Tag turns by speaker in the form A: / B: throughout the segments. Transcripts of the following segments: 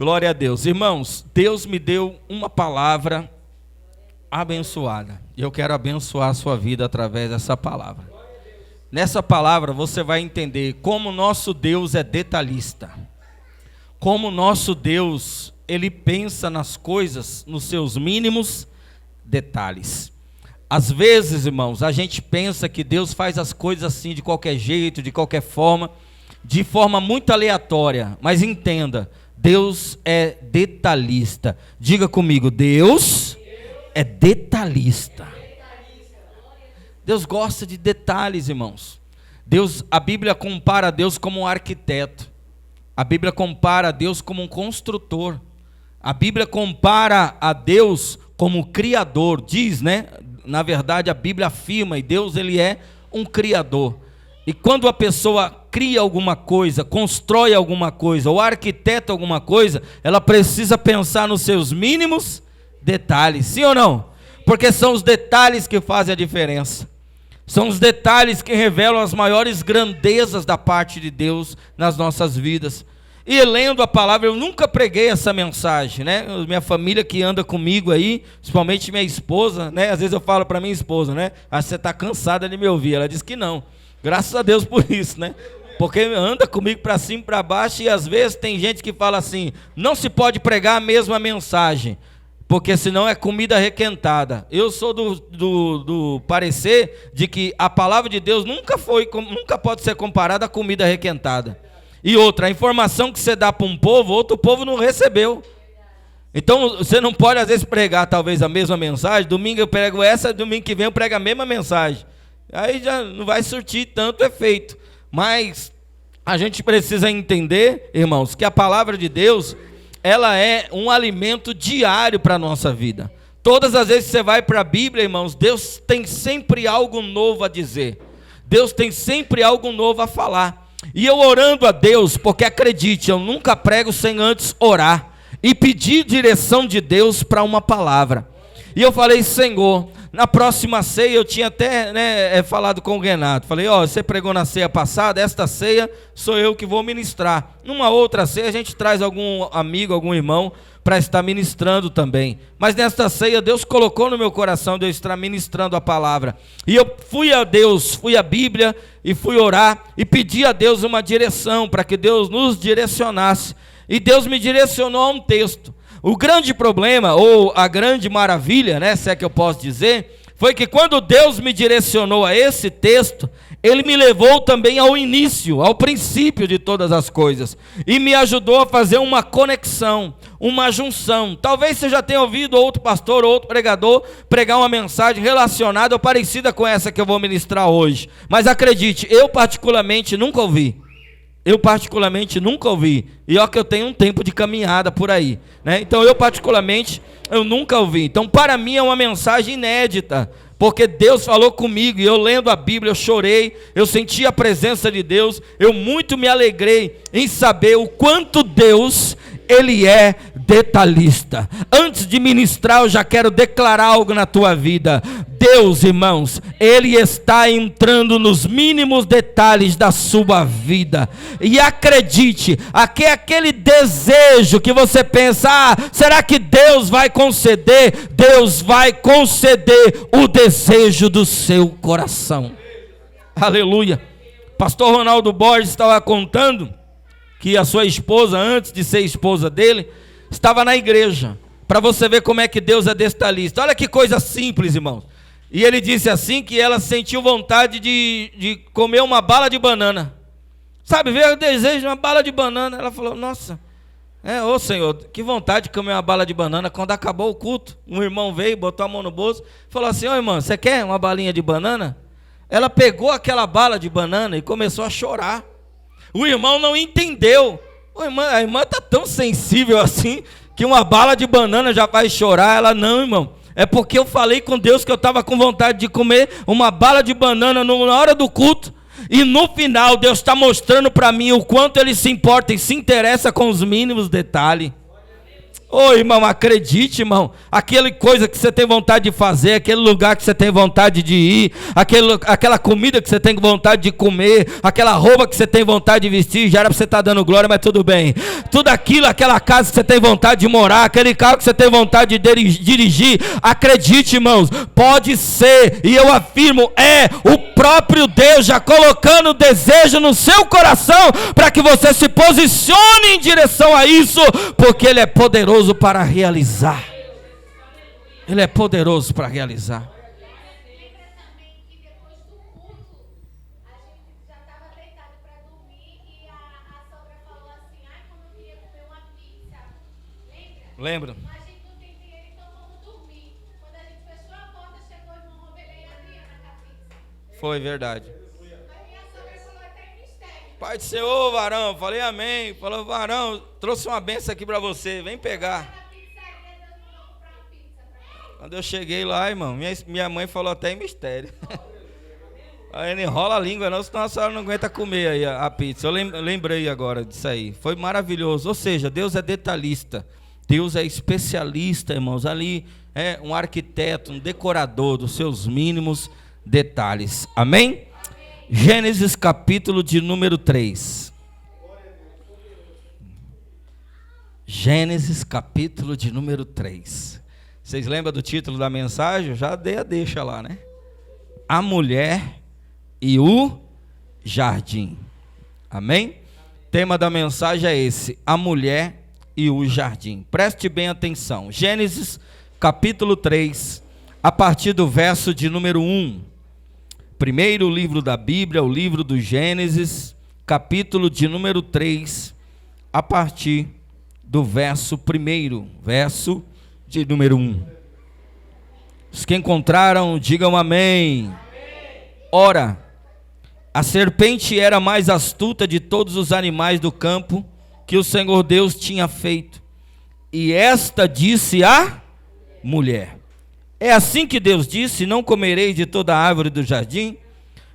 A: Glória a Deus. Irmãos, Deus me deu uma palavra abençoada. E eu quero abençoar a sua vida através dessa palavra. Nessa palavra você vai entender como nosso Deus é detalhista. Como nosso Deus, Ele pensa nas coisas, nos seus mínimos detalhes. Às vezes, irmãos, a gente pensa que Deus faz as coisas assim de qualquer jeito, de qualquer forma, de forma muito aleatória. Mas entenda, Deus é detalhista. Diga comigo, Deus é detalhista. Deus gosta de detalhes, irmãos. A Bíblia compara Deus como um arquiteto. A Bíblia compara a Deus como um construtor. A Bíblia compara a Deus como criador. Diz, né? Na verdade, a Bíblia afirma, e Deus, Ele é um criador. E quando a pessoa cria alguma coisa, constrói alguma coisa, ou arquiteta alguma coisa, ela precisa pensar nos seus mínimos detalhes. Sim ou não? Porque são os detalhes que fazem a diferença. São os detalhes que revelam as maiores grandezas da parte de Deus nas nossas vidas. E lendo a palavra, eu nunca preguei essa mensagem, né? Minha família que anda comigo aí, principalmente minha esposa, né? Às vezes eu falo para minha esposa, né? Acho que você está cansada de me ouvir. Ela diz que não. Graças a Deus por isso, né? Porque anda comigo para cima e para baixo, e às vezes tem gente que fala assim, não se pode pregar a mesma mensagem, porque senão é comida requentada. Eu sou do parecer de que a palavra de Deus nunca pode ser comparada à comida requentada. E outra, a informação que você dá para um povo, outro povo não recebeu. Então você não pode às vezes pregar talvez a mesma mensagem, domingo eu prego essa, domingo que vem eu prego a mesma mensagem. Aí já não vai surtir tanto efeito. Mas a gente precisa entender, irmãos, que a palavra de Deus, ela é um alimento diário para a nossa vida. Todas as vezes que você vai para a Bíblia, irmãos, Deus tem sempre algo novo a dizer. Deus tem sempre algo novo a falar. E eu orando a Deus, porque acredite, eu nunca prego sem antes orar e pedir direção de Deus para uma palavra. E eu falei, Senhor, na próxima ceia, eu tinha até falado com o Renato, falei, você pregou na ceia passada, esta ceia sou eu que vou ministrar. Numa outra ceia a gente traz algum amigo, algum irmão para estar ministrando também. Mas nesta ceia Deus colocou no meu coração de eu estar ministrando a palavra. E eu fui a Deus, fui à Bíblia e fui orar e pedi a Deus uma direção para que Deus nos direcionasse. E Deus me direcionou a um texto. O grande problema, ou a grande maravilha, né, se é que eu posso dizer, foi que quando Deus me direcionou a esse texto, Ele me levou também ao início, ao princípio de todas as coisas, e me ajudou a fazer uma conexão, uma junção. Talvez você já tenha ouvido outro pastor, outro pregador, pregar uma mensagem relacionada ou parecida com essa que eu vou ministrar hoje, mas acredite, eu particularmente nunca ouvi. E ó que eu tenho um tempo de caminhada por aí, né? Então eu nunca ouvi. Então para mim é uma mensagem inédita, porque Deus falou comigo, e eu lendo a Bíblia, eu chorei, eu senti a presença de Deus, eu muito me alegrei em saber o quanto Deus, Ele é detalhista. Antes de ministrar, eu já quero declarar algo na tua vida. Deus, irmãos, Ele está entrando nos mínimos detalhes da sua vida. E acredite, aquele desejo que você pensa, será que Deus vai conceder? Deus vai conceder o desejo do seu coração. Aleluia. Pastor Ronaldo Borges estava contando que a sua esposa, antes de ser esposa dele, estava na igreja. Para você ver como é que Deus é detalhista. Olha que coisa simples, irmãos. E ele disse assim que ela sentiu vontade de comer uma bala de banana. Sabe, veio o desejo de uma bala de banana. Ela falou, nossa, ô Senhor, que vontade de comer uma bala de banana. Quando acabou o culto, um irmão veio, botou a mão no bolso, falou assim, irmã, você quer uma balinha de banana? Ela pegou aquela bala de banana e começou a chorar. O irmão não entendeu. A irmã está tão sensível assim, que uma bala de banana já faz chorar. Ela, não, irmão. É porque eu falei com Deus que eu estava com vontade de comer uma bala de banana na hora do culto. E no final Deus está mostrando para mim o quanto Ele se importa e se interessa com os mínimos detalhes. Ô irmão, acredite, irmão, aquela coisa que você tem vontade de fazer, aquele lugar que você tem vontade de ir, aquela comida que você tem vontade de comer, aquela roupa que você tem vontade de vestir, já era para você estar dando glória, mas tudo bem. Tudo aquilo, aquela casa que você tem vontade de morar, aquele carro que você tem vontade de dirigir, acredite, irmãos, pode ser, e eu afirmo, é o próprio Deus já colocando o desejo no seu coração, para que você se posicione em direção a isso, porque Ele é poderoso para realizar. Ele é poderoso para realizar.
B: Lembra também que depois do culto, a gente já estava deitado para dormir e a sogra falou assim: ai, como eu queria comer uma pizza. Lembra?
A: Lembro.
B: Mas a gente não tem dinheiro, então vamos dormir. Quando a gente fechou a porta, chegou o irmão Robelê e a Adriana com a pizza.
A: Foi verdade.
B: Aí minha sogra falou até em mistério.
A: Pai do Senhor, varão, falei amém. Falou, varão, trouxe uma benção aqui para você, vem pegar.
B: Na pizzaria, Deus mandou comprar uma pizza para mim.
A: Quando eu cheguei lá, irmão, minha mãe falou até em mistério. Aí não enrola a língua não, senão a senhora não aguenta comer aí a pizza. Eu lembrei agora disso aí. Foi maravilhoso. Ou seja, Deus é detalhista. Deus é especialista, irmãos. Ali é um arquiteto, um decorador dos seus mínimos detalhes. Amém? Gênesis capítulo de número 3. Gênesis capítulo de número 3. Vocês lembram do título da mensagem? Eu já dei a deixa lá, né? A mulher e o jardim. Amém? Tema da mensagem é esse: a mulher e o jardim. Preste bem atenção. Gênesis capítulo 3, a partir do verso de número 1. Primeiro livro da Bíblia, o livro do Gênesis, capítulo de número 3, a partir do verso 1, verso de número 1. Os que encontraram, digam amém. Ora, a serpente era mais astuta de todos os animais do campo que o Senhor Deus tinha feito. E esta disse à mulher: é assim que Deus disse: não comereis de toda a árvore do jardim?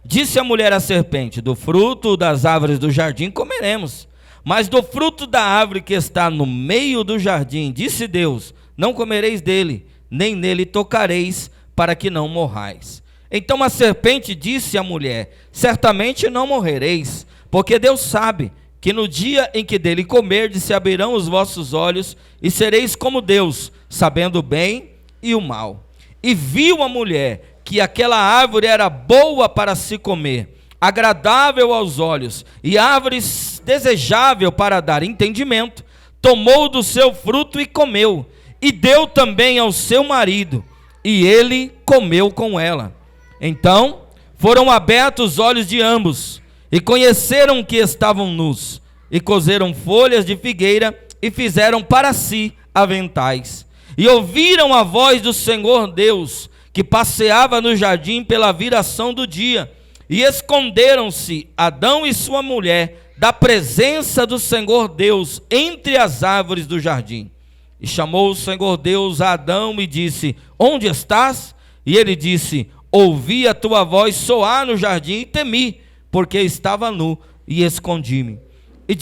A: Disse a mulher à serpente: do fruto das árvores do jardim comeremos, mas do fruto da árvore que está no meio do jardim, disse Deus: não comereis dele, nem nele tocareis, para que não morrais. Então a serpente disse à mulher: certamente não morrereis, porque Deus sabe que no dia em que dele comerdes se abrirão os vossos olhos, e sereis como Deus, sabendo o bem e o mal. E viu a mulher que aquela árvore era boa para se comer, agradável aos olhos, e árvore desejável para dar entendimento. Tomou do seu fruto e comeu, e deu também ao seu marido, e ele comeu com ela. Então foram abertos os olhos de ambos, e conheceram que estavam nus, e coseram folhas de figueira, e fizeram para si aventais. E ouviram a voz do Senhor Deus, que passeava no jardim pela viração do dia, e esconderam-se Adão e sua mulher da presença do Senhor Deus entre as árvores do jardim. E chamou o Senhor Deus a Adão e disse: onde estás? E ele disse: ouvi a tua voz soar no jardim e temi, porque estava nu e escondi-me. E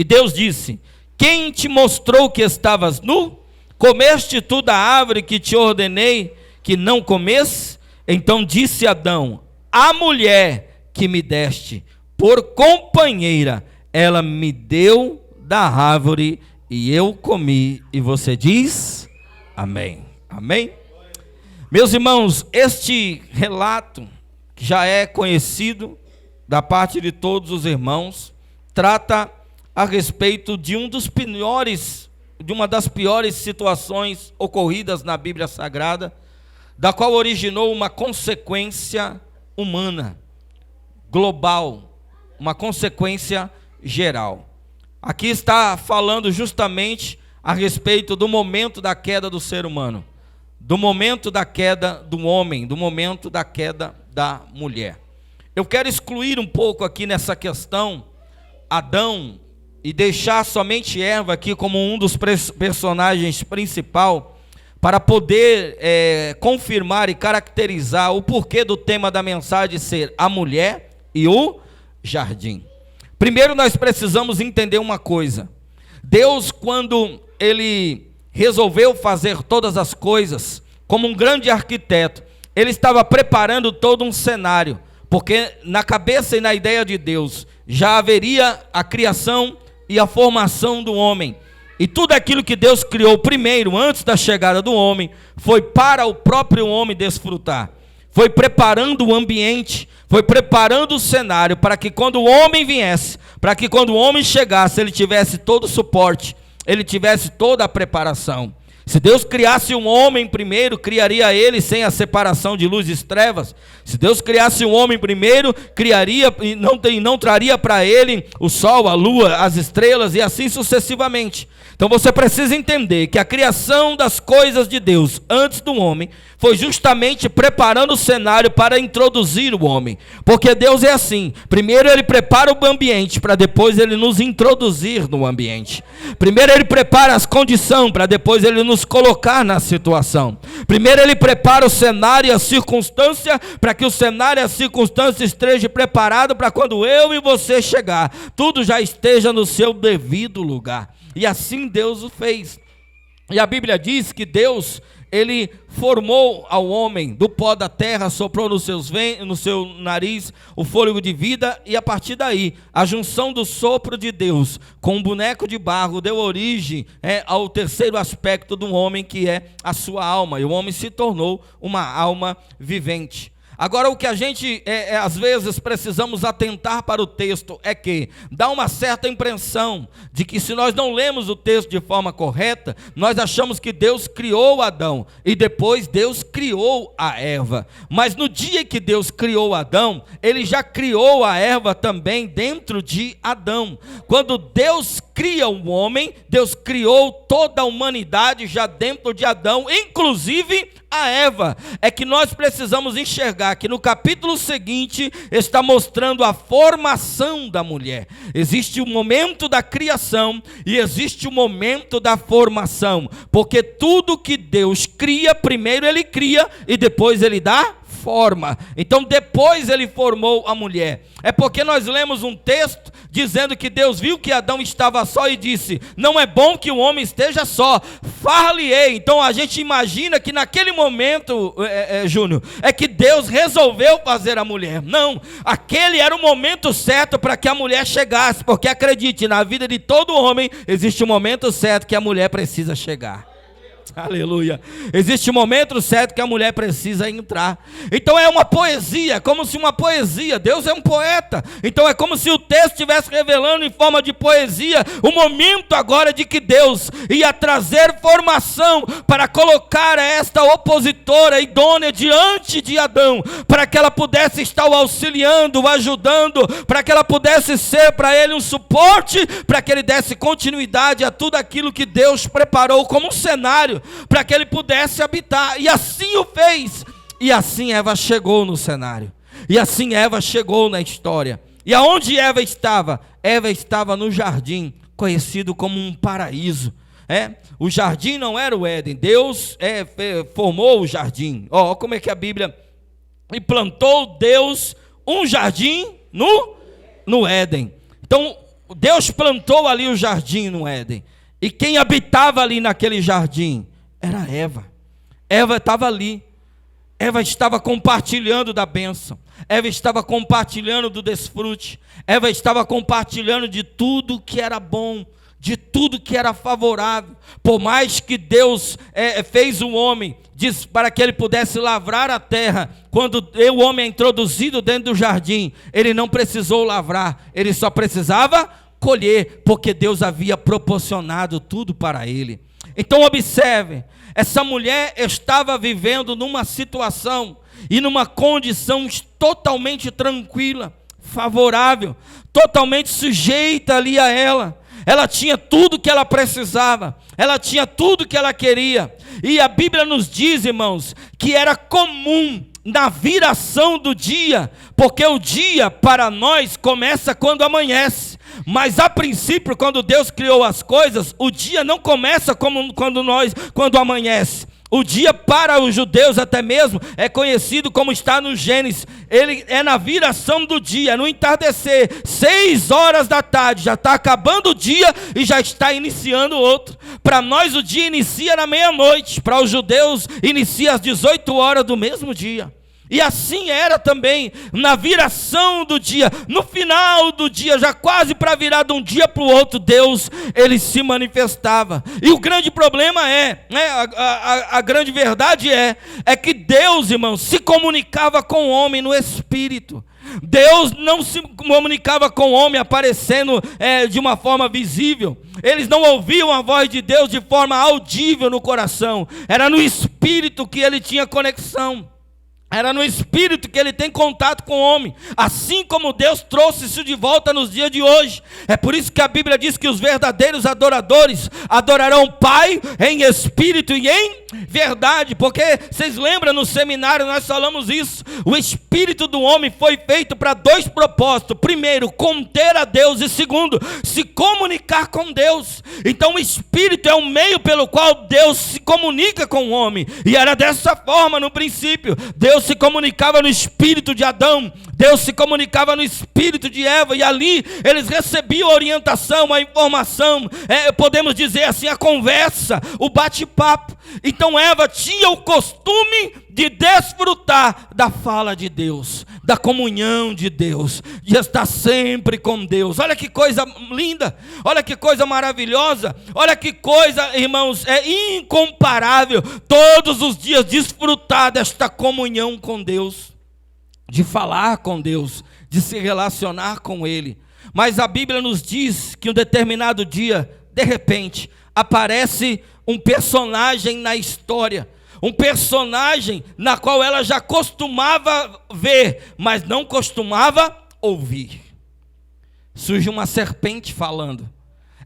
A: Deus disse: quem te mostrou que estavas nu? Comeste tu da árvore que te ordenei que não comesse? Então disse Adão: a mulher que me deste por companheira, ela me deu da árvore e eu comi. E você diz amém. Amém? Meus irmãos, este relato, que já é conhecido da parte de todos os irmãos, trata a respeito de uma das piores situações ocorridas na Bíblia Sagrada, da qual originou uma consequência humana, global, uma consequência geral. Aqui está falando justamente a respeito do momento da queda do ser humano, do momento da queda do homem, do momento da queda da mulher. Eu quero excluir um pouco aqui nessa questão Adão e deixar somente Eva aqui como um dos personagens principal, para poder confirmar e caracterizar o porquê do tema da mensagem ser a mulher e o jardim. Primeiro nós precisamos entender uma coisa: Deus, quando Ele resolveu fazer todas as coisas, como um grande arquiteto, Ele estava preparando todo um cenário, porque na cabeça e na ideia de Deus, já haveria a criação e a formação do homem. E tudo aquilo que Deus criou primeiro, antes da chegada do homem, foi para o próprio homem desfrutar. Foi preparando o ambiente, foi preparando o cenário para que quando o homem viesse, para que quando o homem chegasse, ele tivesse todo o suporte, ele tivesse toda a preparação. Se Deus criasse um homem primeiro, criaria ele sem a separação de luz e trevas. Se Deus criasse um homem primeiro, criaria e não traria para ele o sol, a lua, as estrelas e assim sucessivamente. Então você precisa entender que a criação das coisas de Deus antes do homem foi justamente preparando o cenário para introduzir o homem. Porque Deus é assim, primeiro Ele prepara o ambiente para depois Ele nos introduzir no ambiente. Primeiro Ele prepara as condições para depois Ele nos colocar na situação. Primeiro Ele prepara o cenário e a circunstância para que o cenário e a circunstância estejam preparados para quando eu e você chegar, tudo já esteja no seu devido lugar. E assim Deus o fez. E a Bíblia diz que Deus, Ele formou ao homem do pó da terra, soprou no seu nariz o fôlego de vida, e a partir daí, a junção do sopro de Deus com um boneco de barro deu origem ao terceiro aspecto do homem, que é a sua alma. E o homem se tornou uma alma vivente. Agora, o que a gente, às vezes, precisamos atentar para o texto é que dá uma certa impressão de que se nós não lemos o texto de forma correta, nós achamos que Deus criou Adão e depois Deus criou a Eva. Mas no dia que Deus criou Adão, Ele já criou a Eva também dentro de Adão. Quando Deus cria o homem, Deus criou toda a humanidade já dentro de Adão, inclusive a Eva. É que nós precisamos enxergar que no capítulo seguinte está mostrando a formação da mulher. Existe o momento da criação e existe o momento da formação, porque tudo que Deus cria, primeiro Ele cria e depois Ele dá forma. Então depois Ele formou a mulher. É porque nós lemos um texto dizendo que Deus viu que Adão estava só e disse: não é bom que o homem esteja só, far-lhe-ei. Então a gente imagina que naquele momento, Júnior, é que Deus resolveu fazer a mulher. Não, aquele era o momento certo para que a mulher chegasse, porque acredite, na vida de todo homem existe um momento certo que a mulher precisa chegar. Aleluia. Existe um momento certo que a mulher precisa entrar. Então é uma poesia, como se uma poesia, Deus é um poeta, então é como se o texto estivesse revelando em forma de poesia o momento agora de que Deus ia trazer formação para colocar esta opositora idônea diante de Adão, para que ela pudesse estar o auxiliando, o ajudando, para que ela pudesse ser para ele um suporte, para que ele desse continuidade a tudo aquilo que Deus preparou como um cenário para que ele pudesse habitar. E assim o fez. E assim Eva chegou no cenário. E assim Eva chegou na história. E aonde Eva estava? Eva estava no jardim, conhecido como um paraíso. O jardim não era o Éden. Deus formou o jardim. Como é que a Bíblia... E plantou Deus um jardim no Éden. Então Deus plantou ali o jardim no Éden. E quem habitava ali naquele jardim era Eva. Eva estava ali. Eva estava compartilhando da bênção. Eva estava compartilhando do desfrute. Eva estava compartilhando de tudo que era bom, de tudo que era favorável. Por mais que Deus fez o homem para que ele pudesse lavrar a terra, quando o homem é introduzido dentro do jardim, ele não precisou lavrar, ele só precisava colher, porque Deus havia proporcionado tudo para ele. Então observe, essa mulher estava vivendo numa situação e numa condição totalmente tranquila, favorável, totalmente sujeita ali a ela. Ela tinha tudo que ela precisava, ela tinha tudo que ela queria. E a Bíblia nos diz, irmãos, que era comum na viração do dia, porque o dia para nós começa quando amanhece. Mas a princípio, quando Deus criou as coisas, o dia não começa quando amanhece. O dia para os judeus até mesmo é conhecido como está no Gênesis. Ele é na viração do dia, no entardecer, 6 horas da tarde, já está acabando o dia e já está iniciando outro. Para nós o dia inicia na meia-noite, para os judeus inicia às 18 horas do mesmo dia. E assim era também na viração do dia, no final do dia, já quase para virar de um dia para o outro, Deus, ele se manifestava. E o grande problema a grande verdade é que Deus, irmãos, se comunicava com o homem no Espírito. Deus não se comunicava com o homem aparecendo de uma forma visível. Eles não ouviam a voz de Deus de forma audível no coração. Era no Espírito que ele tinha conexão. Era no Espírito que ele tem contato com o homem, assim como Deus trouxe isso de volta nos dias de hoje. É por isso que a Bíblia diz que os verdadeiros adoradores adorarão o Pai em Espírito e em verdade, porque vocês lembram no seminário nós falamos isso, o Espírito do homem foi feito para 2 propósitos: primeiro, conter a Deus, e segundo, se comunicar com Deus. Então o Espírito é o meio pelo qual Deus se comunica com o homem, e era dessa forma no princípio. Deus se comunicava no espírito de Adão, Deus se comunicava no espírito de Eva, e ali eles recebiam a orientação, a informação, podemos dizer assim, a conversa, o bate-papo. Então Eva tinha o costume de desfrutar da fala de Deus, da comunhão de Deus, de estar sempre com Deus. Olha que coisa linda, olha que coisa maravilhosa, olha que coisa, irmãos, é incomparável, todos os dias desfrutar desta comunhão com Deus, de falar com Deus, de se relacionar com Ele. Mas a Bíblia nos diz que um determinado dia, de repente, aparece um personagem na história, um personagem na qual ela já costumava ver, mas não costumava ouvir. Surge uma serpente falando.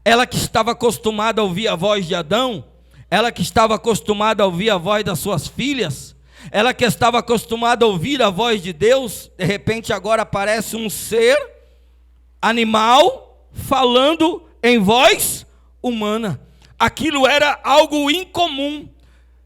A: Ela que estava acostumada a ouvir a voz de Adão, ela que estava acostumada a ouvir a voz das suas filhas, ela que estava acostumada a ouvir a voz de Deus, de repente agora aparece um ser animal falando em voz humana. Aquilo era algo incomum.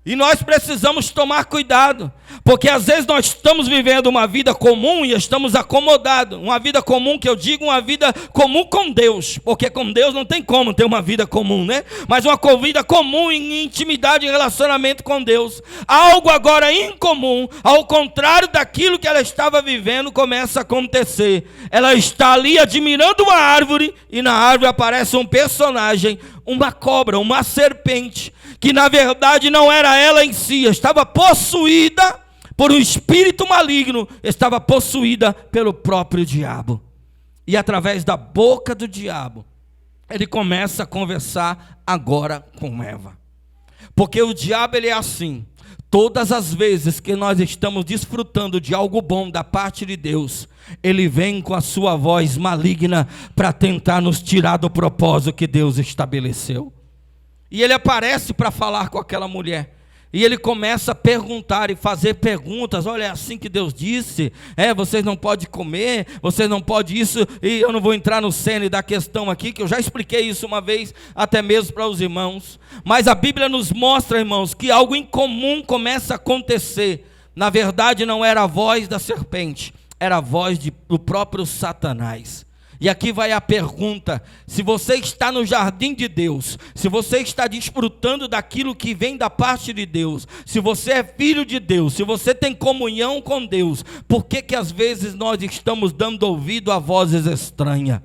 A: E nós precisamos tomar cuidado, porque às vezes nós estamos vivendo uma vida comum e estamos acomodados. Uma vida comum, que eu digo, uma vida comum com Deus, porque com Deus não tem como ter uma vida comum, né? Mas uma vida comum em intimidade, em relacionamento com Deus. Algo agora incomum, ao contrário daquilo que ela estava vivendo, começa a acontecer. Ela está ali admirando uma árvore, e na árvore aparece um personagem, uma cobra, uma serpente, que na verdade não era ela em si, estava possuída por um espírito maligno, estava possuída pelo próprio diabo. E através da boca do diabo, ele começa a conversar agora com Eva. Porque o diabo, ele é assim. Todas as vezes que nós estamos desfrutando de algo bom da parte de Deus, ele vem com a sua voz maligna para tentar nos tirar do propósito que Deus estabeleceu. E ele aparece para falar com aquela mulher. E ele começa a perguntar e fazer perguntas. Olha, é assim que Deus disse. Vocês não podem comer, vocês não podem isso. E eu não vou entrar no cerne da questão aqui, que eu já expliquei isso uma vez, até mesmo para os irmãos. Mas a Bíblia nos mostra, irmãos, que algo incomum começa a acontecer. Na verdade não era a voz da serpente, era a voz do próprio Satanás. E aqui vai a pergunta: se você está no jardim de Deus, se você está desfrutando daquilo que vem da parte de Deus, se você é filho de Deus, se você tem comunhão com Deus, por que às vezes nós estamos dando ouvido a vozes estranhas?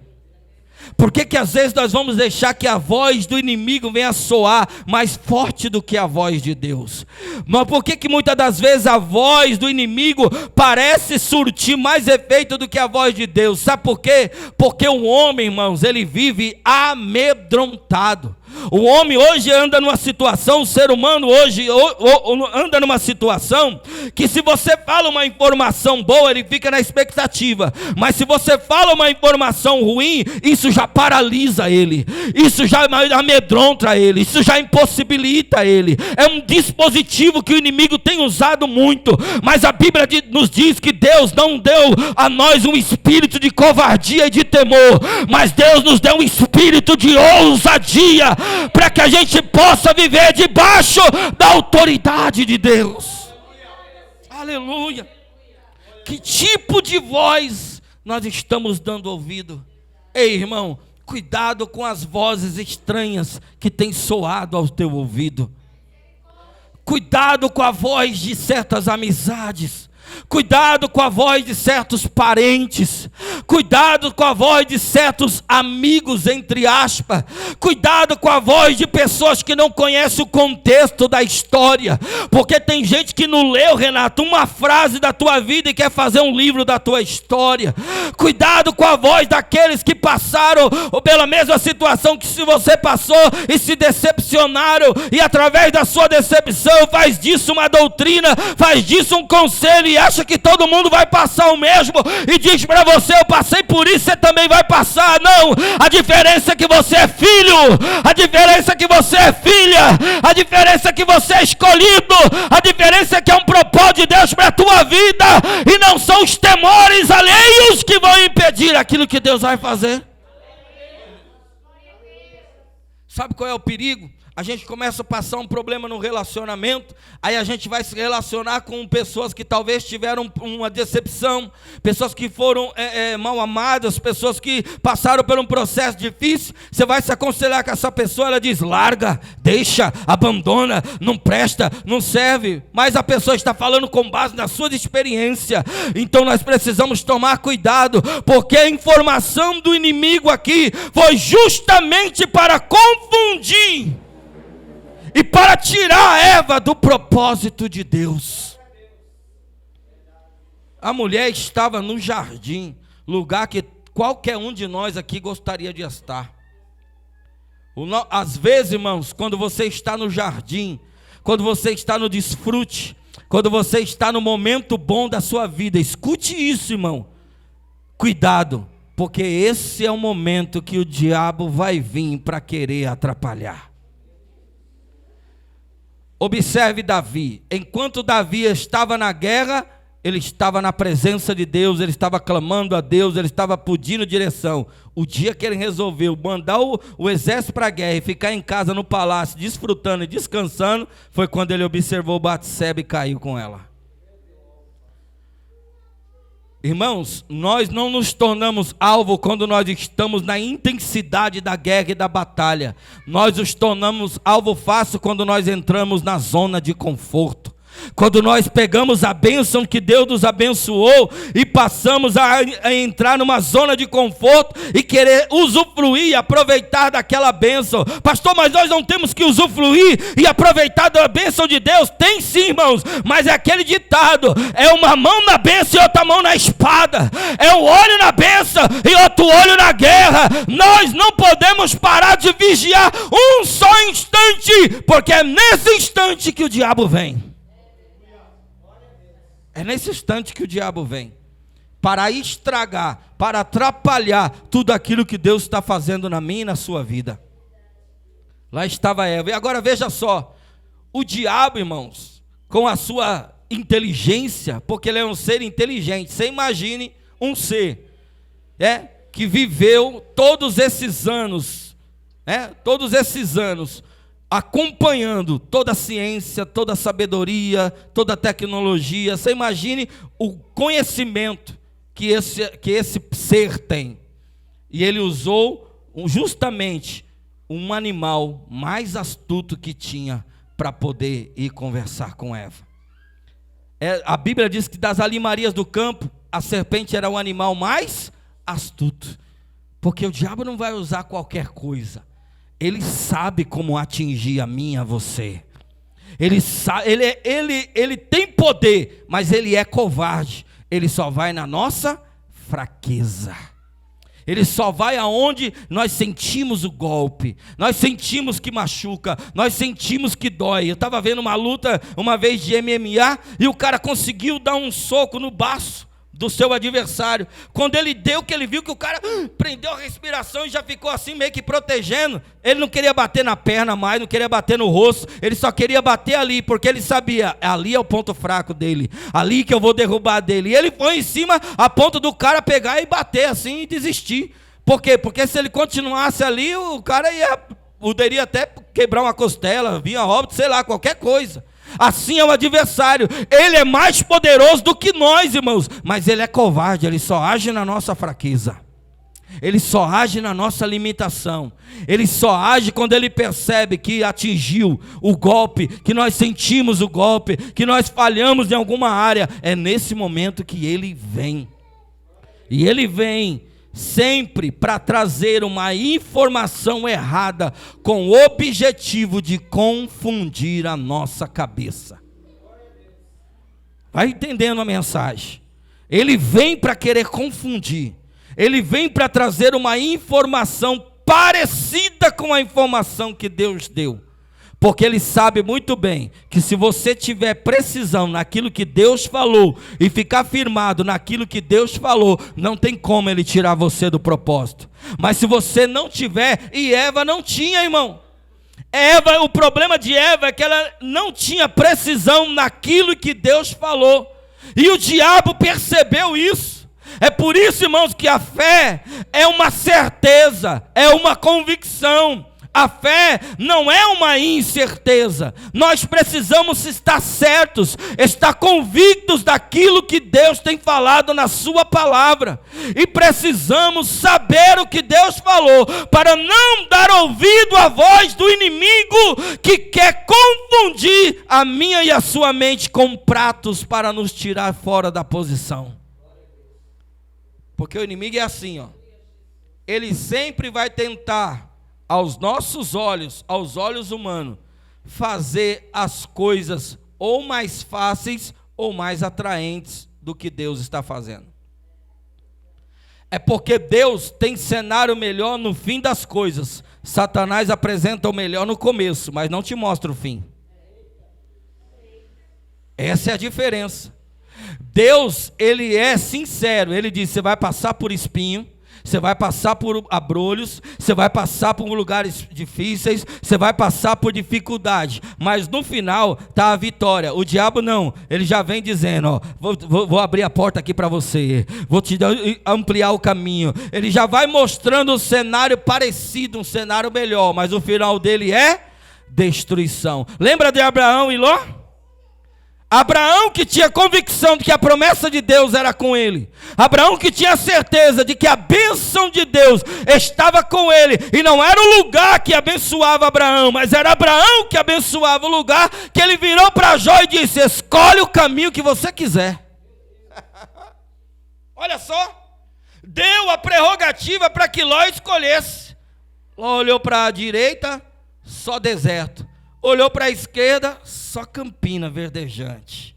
A: Por que às vezes nós vamos deixar que a voz do inimigo venha soar mais forte do que a voz de Deus? Mas por que muitas das vezes a voz do inimigo parece surtir mais efeito do que a voz de Deus? Sabe por quê? Porque o homem, irmãos, ele vive amedrontado. O homem hoje anda numa situação, o ser humano hoje anda numa situação que, se você fala uma informação boa, ele fica na expectativa. Mas se você fala uma informação ruim, isso já paralisa ele, isso já amedronta ele, isso já impossibilita ele. É um dispositivo que o inimigo tem usado muito. Mas a Bíblia nos diz que Deus não deu a nós um espírito de covardia e de temor, mas Deus nos deu um espírito de ousadia, para que a gente possa viver debaixo da autoridade de Deus. Aleluia. Que tipo de voz nós estamos dando ouvido? Ei, irmão, cuidado com as vozes estranhas que têm soado ao teu ouvido. Cuidado com a voz de certas amizades. Cuidado com a voz de certos parentes. Cuidado com a voz de certos amigos, entre aspas. Cuidado com a voz de pessoas que não conhecem o contexto da história. Porque tem gente que não leu, Renato, uma frase da tua vida e quer fazer um livro da tua história. Cuidado com a voz daqueles que passaram pela mesma situação que se você passou e se decepcionaram. E através da sua decepção faz disso uma doutrina, faz disso um conselho e acha que todo mundo vai passar o mesmo e diz para você: eu passei por isso, você também vai passar. Não, a diferença é que você é filho, a diferença é que você é filha, a diferença é que você é escolhido, a diferença é que é um propósito de Deus para a tua vida e não são os temores alheios que vão impedir aquilo que Deus vai fazer. Sabe qual é o perigo? A gente começa a passar um problema no relacionamento, aí a gente vai se relacionar com pessoas que talvez tiveram uma decepção, pessoas que foram mal amadas, pessoas que passaram por um processo difícil. Você vai se aconselhar com essa pessoa, ela diz: larga, deixa, abandona, não presta, não serve. Mas a pessoa está falando com base na sua experiência. Então nós precisamos tomar cuidado, porque a informação do inimigo aqui foi justamente para confundir e para tirar a Eva do propósito de Deus. A mulher estava no jardim, lugar que qualquer um de nós aqui gostaria de estar. Às vezes, irmãos, quando você está no jardim, quando você está no desfrute, quando você está no momento bom da sua vida, escute isso, irmão. Cuidado, porque esse é o momento que o diabo vai vir para querer atrapalhar. Observe Davi. Enquanto Davi estava na guerra, ele estava na presença de Deus, ele estava clamando a Deus, ele estava pedindo direção. O dia que ele resolveu mandar o exército para a guerra e ficar em casa no palácio, desfrutando e descansando, foi quando ele observou Batseba e caiu com ela. Irmãos, nós não nos tornamos alvo quando nós estamos na intensidade da guerra e da batalha. Nós nos tornamos alvo fácil quando nós entramos na zona de conforto. Quando nós pegamos a bênção que Deus nos abençoou e passamos a entrar numa zona de conforto e querer usufruir e aproveitar daquela bênção. Pastor, mas nós não temos que usufruir e aproveitar da bênção de Deus? Tem sim, irmãos, mas é aquele ditado: é uma mão na bênção e outra mão na espada, é um olho na bênção e outro olho na guerra. Nós não podemos parar de vigiar um só instante, porque é nesse instante que o diabo vem. É nesse instante que o diabo vem para estragar, para atrapalhar tudo aquilo que Deus está fazendo na minha e na sua vida. Lá estava Eva. E agora veja só, o diabo, irmãos, com a sua inteligência, porque ele é um ser inteligente. Você imagine um ser que viveu todos esses anos acompanhando toda a ciência, toda a sabedoria, toda a tecnologia. Você imagine o conhecimento que esse ser tem. E ele usou justamente um animal mais astuto que tinha para poder ir conversar com Eva. A Bíblia diz que das alimarias do campo, a serpente era o animal mais astuto. Porque o diabo não vai usar qualquer coisa. Ele sabe como atingir a mim e a você. Ele tem poder, mas ele é covarde. Ele só vai na nossa fraqueza. Ele só vai aonde nós sentimos o golpe, nós sentimos que machuca, nós sentimos que dói. Eu estava vendo uma luta uma vez de MMA e o cara conseguiu dar um soco no baço do seu adversário. Quando ele deu, que ele viu que o cara prendeu a respiração e já ficou assim meio que protegendo. Ele não queria bater na perna mais, não queria bater no rosto, ele só queria bater ali, porque ele sabia, ali é o ponto fraco dele, ali que eu vou derrubar dele. E ele foi em cima a ponto do cara pegar e bater assim e desistir. Por quê? Porque se ele continuasse ali, o cara ia poderia até quebrar uma costela, vir a óbito, sei lá, qualquer coisa. Assim é o adversário, ele é mais poderoso do que nós, irmãos, mas ele é covarde, ele só age na nossa fraqueza. Ele só age na nossa limitação. Ele só age quando ele percebe que atingiu o golpe, que nós sentimos o golpe, que nós falhamos em alguma área. É nesse momento que ele vem. E ele vem sempre para trazer uma informação errada com o objetivo de confundir a nossa cabeça. Vai entendendo a mensagem? Ele vem para querer confundir. Ele vem para trazer uma informação parecida com a informação que Deus deu. Porque ele sabe muito bem que se você tiver precisão naquilo que Deus falou e ficar firmado naquilo que Deus falou, não tem como ele tirar você do propósito. Mas se você não tiver, e Eva não tinha, irmão. O problema de Eva é que ela não tinha precisão naquilo que Deus falou. E o diabo percebeu isso. É por isso, irmãos, que a fé é uma certeza, é uma convicção. A fé não é uma incerteza. Nós precisamos estar certos, estar convictos daquilo que Deus tem falado na sua palavra. E precisamos saber o que Deus falou, para não dar ouvido à voz do inimigo que quer confundir a minha e a sua mente com pratos para nos tirar fora da posição. Porque o inimigo é assim, ó. Ele sempre vai tentar, aos nossos olhos, aos olhos humanos, fazer as coisas ou mais fáceis ou mais atraentes do que Deus está fazendo. É porque Deus tem cenário melhor no fim das coisas. Satanás apresenta o melhor no começo, mas não te mostra o fim. Essa é a diferença. Deus, ele é sincero. Ele diz: você vai passar por espinho, você vai passar por abrolhos, você vai passar por lugares difíceis, você vai passar por dificuldade, mas no final está a vitória. O diabo não, ele já vem dizendo: ó, vou abrir a porta aqui para você, vou te ampliar o caminho. Ele já vai mostrando um cenário parecido, um cenário melhor, mas o final dele é destruição. Lembra de Abraão e Ló? Abraão, que tinha convicção de que a promessa de Deus era com ele. Abraão, que tinha certeza de que a bênção de Deus estava com ele. E não era o lugar que abençoava Abraão, mas era Abraão que abençoava o lugar. Que ele virou para Jó e disse: escolhe o caminho que você quiser. Olha só, deu a prerrogativa para que Ló escolhesse. Ló olhou para a direita, só deserto. Olhou para a esquerda, só campina verdejante.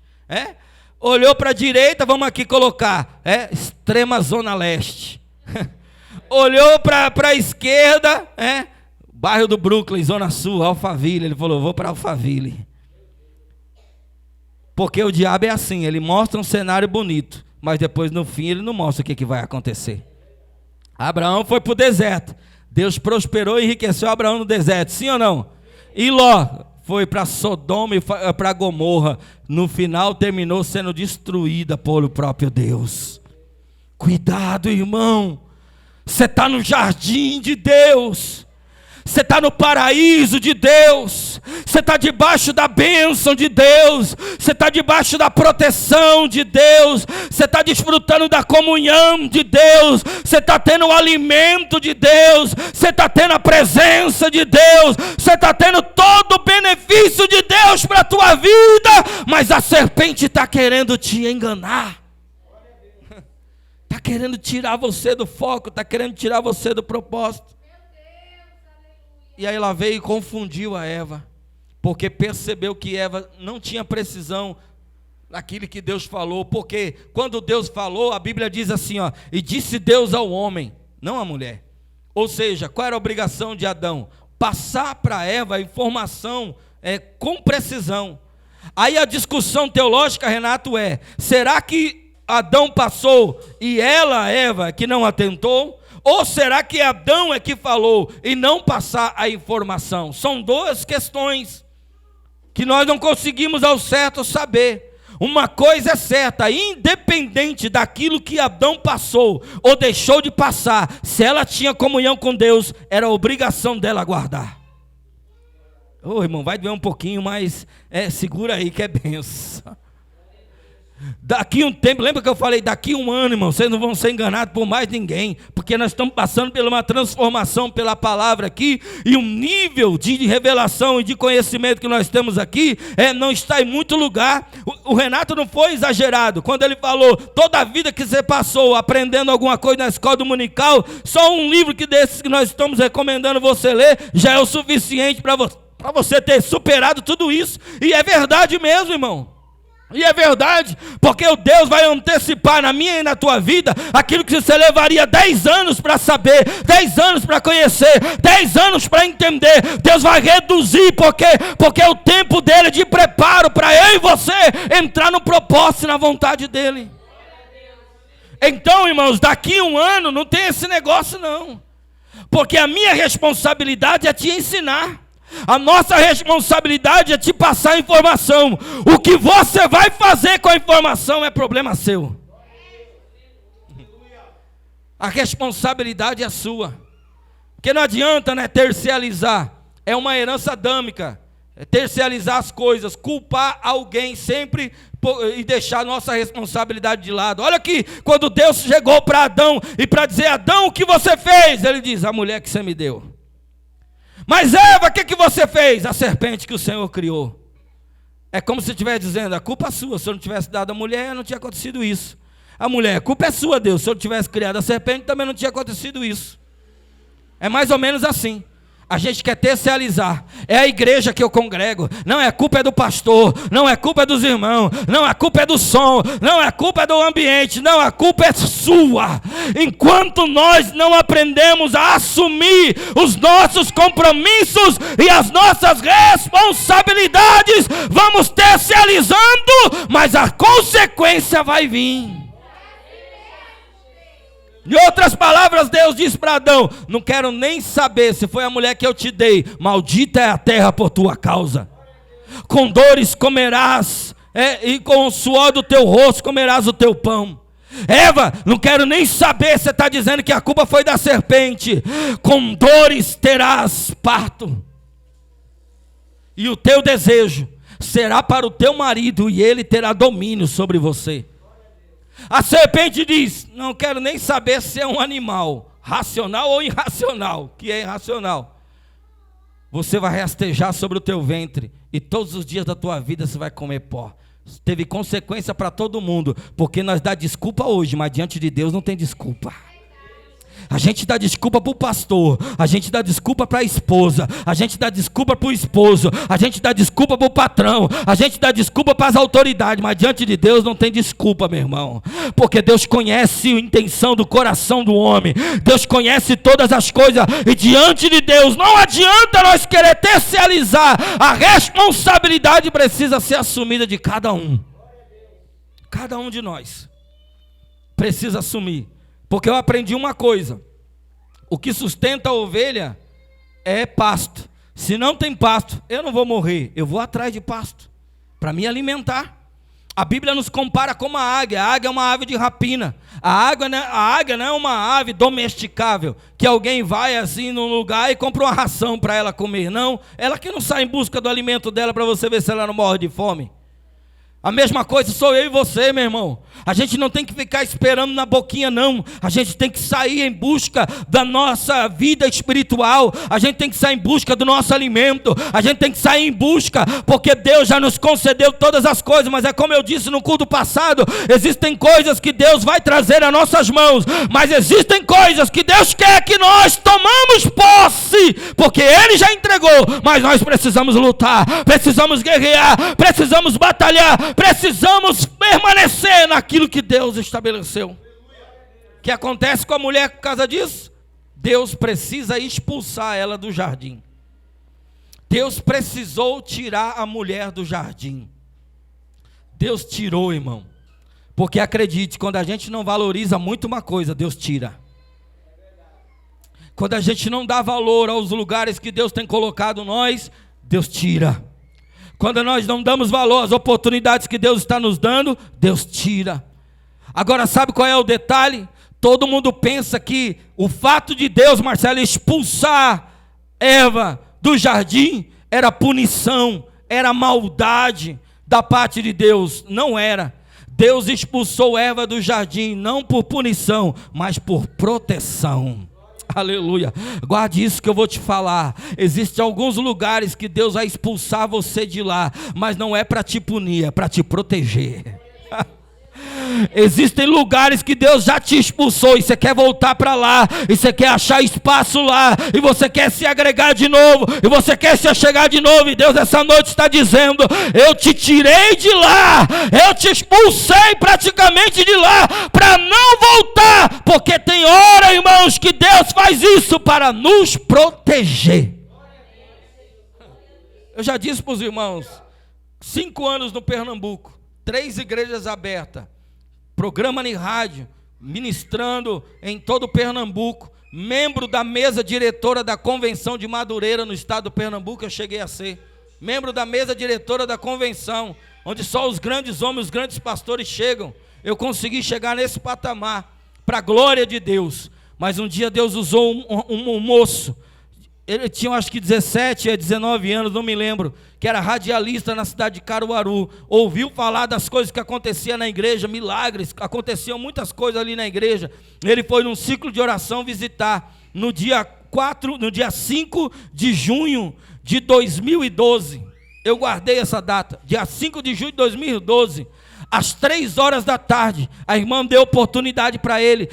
A: Olhou para a direita, vamos aqui colocar, extrema zona leste. Olhou para a esquerda, bairro do Brooklyn, zona sul, Alphaville. Ele falou: vou para Alphaville. Porque o diabo é assim, ele mostra um cenário bonito, mas depois no fim ele não mostra o que vai acontecer. Abraão foi para o deserto. Deus prosperou e enriqueceu Abraão no deserto, sim ou não? E Ló foi para Sodoma e para Gomorra. No final terminou sendo destruída pelo próprio Deus. Cuidado, irmão. Você está no jardim de Deus. Você está no paraíso de Deus. Você está debaixo da bênção de Deus. Você está debaixo da proteção de Deus. Você está desfrutando da comunhão de Deus. Você está tendo o alimento de Deus. Você está tendo a presença de Deus. Você está tendo todo o benefício de Deus para a tua vida. Mas a serpente está querendo te enganar. Está querendo tirar você do foco. Está querendo tirar você do propósito. E aí ela veio e confundiu a Eva, porque percebeu que Eva não tinha precisão naquilo que Deus falou. Porque quando Deus falou, a Bíblia diz assim, ó: e disse Deus ao homem, não à mulher. Ou seja, qual era a obrigação de Adão? Passar para Eva a informação com precisão. Aí a discussão teológica, Renato, será que Adão passou e ela, Eva, que não atentou? Ou será que Adão é que falou e não passar a informação? São duas questões que nós não conseguimos ao certo saber. Uma coisa é certa: independente daquilo que Adão passou ou deixou de passar, se ela tinha comunhão com Deus, era obrigação dela guardar. Ô irmão, vai doer um pouquinho, mas segura aí que é benção. Daqui um tempo, lembra que eu falei, daqui um ano, irmão, vocês não vão ser enganados por mais ninguém, porque nós estamos passando por uma transformação pela palavra aqui, e um nível de revelação e de conhecimento que nós temos aqui, não está em muito lugar. O Renato não foi exagerado, quando ele falou, toda a vida que você passou aprendendo alguma coisa na escola dominical, só um livro desses que nós estamos recomendando você ler, já é o suficiente para você ter superado tudo isso, e é verdade mesmo, irmão. E é verdade, porque o Deus vai antecipar na minha e na tua vida aquilo que você levaria 10 anos para saber, 10 anos para conhecer, 10 anos para entender. Deus vai reduzir, porque é o tempo dele de preparo para eu e você entrar no propósito e na vontade dele. Então, irmãos, daqui um ano não tem esse negócio não, porque a minha responsabilidade é te ensinar. A nossa responsabilidade é te passar a informação. O que você vai fazer com a informação é problema seu. A responsabilidade é sua. Porque não adianta, né, terciarizar. É uma herança adâmica. É terciarizar as coisas, culpar alguém sempre e deixar a nossa responsabilidade de lado. Olha aqui, quando Deus chegou para Adão e para dizer, Adão, o que você fez? Ele diz, a mulher que você me deu. Mas Eva, o que você fez? A serpente que o Senhor criou. É como se estivesse dizendo, a culpa é sua, se eu não tivesse dado a mulher, não tinha acontecido isso. A mulher, a culpa é sua, Deus, se eu não tivesse criado a serpente, também não tinha acontecido isso. É mais ou menos assim. A gente quer terciarizar. É a igreja que eu congrego. Não é culpa é do pastor. Não é culpa dos irmãos. Não é culpa é do som. Não é culpa do ambiente. Não, a culpa é sua. Enquanto nós não aprendemos a assumir os nossos compromissos e as nossas responsabilidades, vamos terciarizando, mas a consequência vai vir. Em outras palavras, Deus diz para Adão, não quero nem saber se foi a mulher que eu te dei, maldita é a terra por tua causa. Com dores comerás, e com o suor do teu rosto comerás o teu pão. Eva, não quero nem saber, você está dizendo que a culpa foi da serpente. Com dores terás parto. E o teu desejo será para o teu marido, e ele terá domínio sobre você. A serpente diz, não quero nem saber se é um animal, racional ou irracional, que é irracional. Você vai rastejar sobre o teu ventre, e todos os dias da tua vida você vai comer pó. Teve consequência para todo mundo, porque nós dá desculpa hoje, mas diante de Deus não tem desculpa. A gente dá desculpa para o pastor, a gente dá desculpa para a esposa, a gente dá desculpa para o esposo, a gente dá desculpa para o patrão, a gente dá desculpa para as autoridades, mas diante de Deus não tem desculpa, meu irmão, porque Deus conhece a intenção do coração do homem, Deus conhece todas as coisas, e diante de Deus não adianta nós querer terciarizar, a responsabilidade precisa ser assumida de cada um de nós precisa assumir. Porque eu aprendi uma coisa, o que sustenta a ovelha é pasto. Se não tem pasto, eu não vou morrer, eu vou atrás de pasto, para me alimentar. A Bíblia nos compara com uma águia. A águia é uma ave de rapina. A águia não é uma ave domesticável, que alguém vai assim num lugar e compra uma ração para ela comer. Não, ela que não sai em busca do alimento dela para você ver se ela não morre de fome. A mesma coisa sou eu e você, meu irmão. A gente não tem que ficar esperando na boquinha, não. A gente tem que sair em busca da nossa vida espiritual. A gente tem que sair em busca do nosso alimento. A gente tem que sair em busca, porque Deus já nos concedeu todas as coisas. Mas é como eu disse no culto passado, existem coisas que Deus vai trazer às nossas mãos, mas existem coisas que Deus quer que nós tomamos posse, porque Ele já entregou, mas nós precisamos lutar, precisamos guerrear, precisamos batalhar, precisamos permanecer naquilo que Deus estabeleceu. O que acontece com a mulher por causa disso? Deus precisa expulsar ela do jardim. Deus precisou tirar a mulher do jardim. Deus tirou, irmão. Porque acredite, quando a gente não valoriza muito uma coisa, Deus tira. Quando a gente não dá valor aos lugares que Deus tem colocado nós, Deus tira. Quando nós não damos valor às oportunidades que Deus está nos dando, Deus tira. Agora sabe qual é o detalhe? Todo mundo pensa que o fato de Deus, Marcelo, expulsar Eva do jardim era punição, era maldade da parte de Deus. Não era. Deus expulsou Eva do jardim, não por punição, mas por proteção. Aleluia. Guarde isso que eu vou te falar. Existem alguns lugares que Deus vai expulsar você de lá, mas não é para te punir, é para te proteger. Existem lugares que Deus já te expulsou e você quer voltar para lá, e você quer achar espaço lá, e você quer se agregar de novo, e você quer se achegar de novo, e Deus essa noite está dizendo: eu te tirei de lá, eu te expulsei praticamente de lá, para não voltar, porque tem hora, irmãos, que Deus faz isso para nos proteger. Eu já disse para os irmãos, 5 anos no Pernambuco, 3 igrejas abertas, programa em rádio, ministrando em todo o Pernambuco, membro da mesa diretora da convenção de Madureira no estado do Pernambuco. Eu cheguei a ser membro da mesa diretora da convenção, onde só os grandes homens, os grandes pastores chegam. Eu consegui chegar nesse patamar, para a glória de Deus. Mas um dia Deus usou um moço, ele tinha acho que 17 19 anos, não me lembro, que era radialista na cidade de Caruaru, ouviu falar das coisas que aconteciam na igreja, milagres, aconteciam muitas coisas ali na igreja. Ele foi num ciclo de oração visitar, no dia 5 de junho de 2012, eu guardei essa data, dia 5 de junho de 2012, às 3 horas da tarde, a irmã deu oportunidade para ele.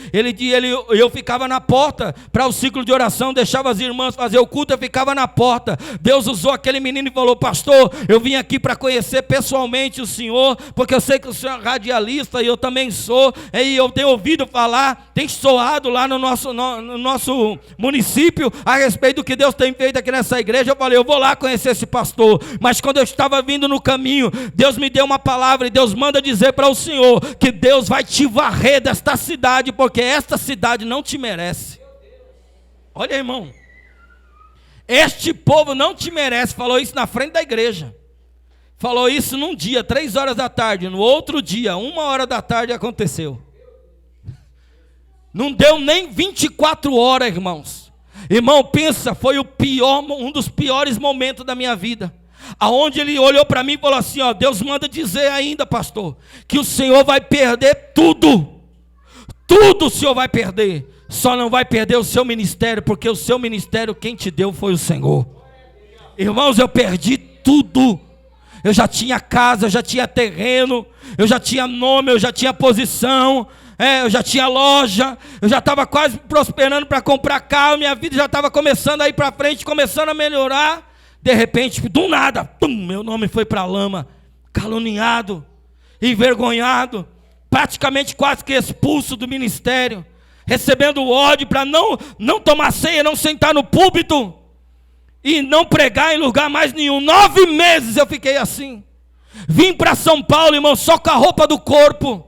A: Eu ficava na porta para o ciclo de oração, deixava as irmãs fazer o culto, eu ficava na porta. Deus usou aquele menino e falou: pastor, eu vim aqui para conhecer pessoalmente o senhor, porque eu sei que o senhor é radialista e eu também sou, e eu tenho ouvido falar, tem soado lá no nosso município a respeito do que Deus tem feito aqui nessa igreja. Eu falei: eu vou lá conhecer esse pastor. Mas quando eu estava vindo no caminho, Deus me deu uma palavra, e Deus manda dizer para o Senhor que Deus vai te varrer desta cidade, porque esta cidade não te merece. Olha, irmão, este povo não te merece. Falou isso na frente da igreja, falou isso num dia, 3 horas da tarde. No outro dia, 1 hora da tarde, aconteceu. Não deu nem 24 horas, irmãos. Irmão, pensa, foi um dos piores momentos da minha vida, aonde ele olhou para mim e falou assim: ó, Deus manda dizer ainda, pastor, que o Senhor vai perder tudo. Tudo o Senhor vai perder. Só não vai perder o seu ministério, porque o seu ministério quem te deu foi o Senhor. Irmãos, eu perdi tudo. Eu já tinha casa, eu já tinha terreno, eu já tinha nome, eu já tinha posição, eu já tinha loja, eu já estava quase prosperando para comprar carro, minha vida já estava começando a ir para frente, começando a melhorar. De repente, do nada, meu nome foi para a lama, caluniado, envergonhado, praticamente quase que expulso do ministério, recebendo ódio para não tomar ceia, não sentar no púlpito e não pregar em lugar mais nenhum. 9 meses eu fiquei assim. Vim para São Paulo, irmão, só com a roupa do corpo.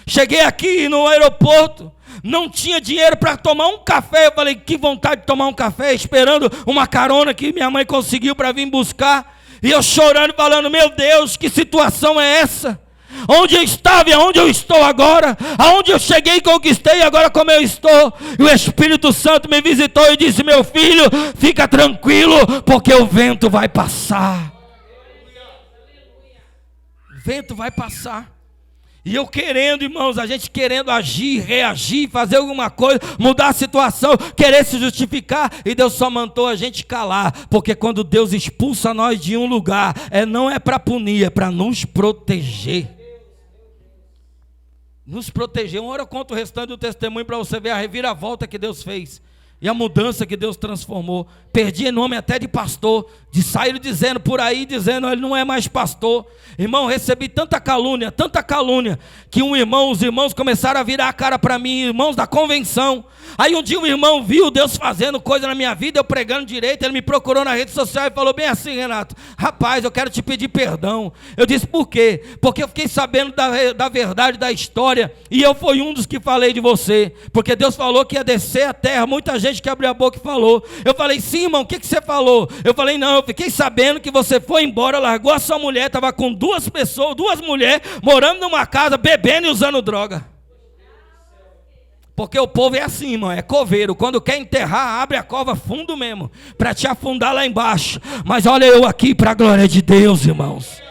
A: Cheguei aqui no aeroporto, não tinha dinheiro para tomar um café. Eu falei: que vontade de tomar um café, esperando uma carona que minha mãe conseguiu para vir buscar. E eu chorando, falando: meu Deus, que situação é essa? Onde eu estava e aonde eu estou agora? Aonde eu cheguei e conquistei, agora como eu estou? E o Espírito Santo me visitou e disse: meu filho, fica tranquilo, porque o vento vai passar. O vento vai passar. E eu querendo, irmãos, a gente querendo agir, reagir, fazer alguma coisa, mudar a situação, querer se justificar, e Deus só mandou a gente calar, porque quando Deus expulsa nós de um lugar, não é para punir, é para nos proteger. Nos proteger. Uma hora eu conto o restante do testemunho para você ver a reviravolta que Deus fez e a mudança que Deus transformou. Perdi nome até de pastor, de sair dizendo por aí, dizendo ele não é mais pastor. Irmão, recebi tanta calúnia, que os irmãos começaram a virar a cara para mim, irmãos da convenção. Aí um dia um irmão viu Deus fazendo coisa na minha vida, eu pregando direito, ele me procurou na rede social e falou bem assim: Renato, rapaz, eu quero te pedir perdão. Eu disse: por quê? Porque eu fiquei sabendo da verdade da história, e eu fui um dos que falei de você, porque Deus falou que ia descer a terra. Muita gente que abriu a boca e falou. Eu falei: sim, irmão, o que você falou? Eu falei: não, eu fiquei sabendo que você foi embora, largou a sua mulher, estava com 2 pessoas, 2 mulheres, morando numa casa, bebendo e usando droga. Porque o povo é assim, irmão, é coveiro. Quando quer enterrar, abre a cova fundo mesmo, para te afundar lá embaixo. Mas olha eu aqui para a glória de Deus, irmãos.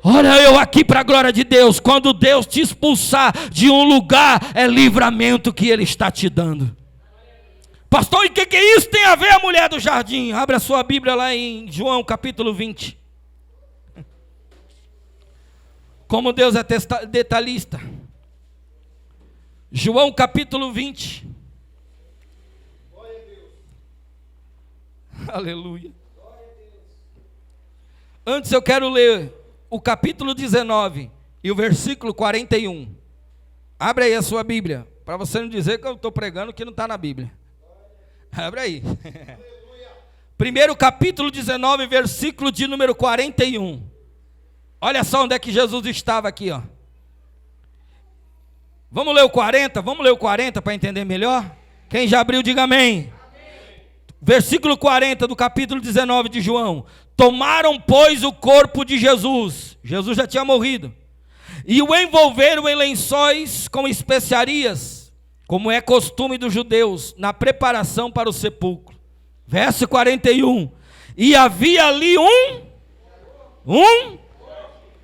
A: Olha eu aqui para a glória de Deus. Quando Deus te expulsar de um lugar, é livramento que Ele está te dando. Pastor, e o que isso tem a ver a mulher do jardim? Abre a sua Bíblia lá em João capítulo 20. Como Deus é detalhista. João capítulo 20. Glória a Deus. Aleluia. Glória a Deus. Antes eu quero ler o capítulo 19 e o versículo 41. Abre aí a sua Bíblia, para você não dizer que eu estou pregando que não está na Bíblia. Abre aí. Primeiro capítulo 19, versículo de número 41. Olha só onde é que Jesus estava aqui, ó. Vamos ler o 40? Vamos ler o 40 para entender melhor? Quem já abriu, diga amém. Versículo 40 do capítulo 19 de João. Tomaram, pois, o corpo de Jesus. Jesus já tinha morrido. E o envolveram em lençóis com especiarias, como é costume dos judeus, na preparação para o sepulcro. Verso 41. E havia ali um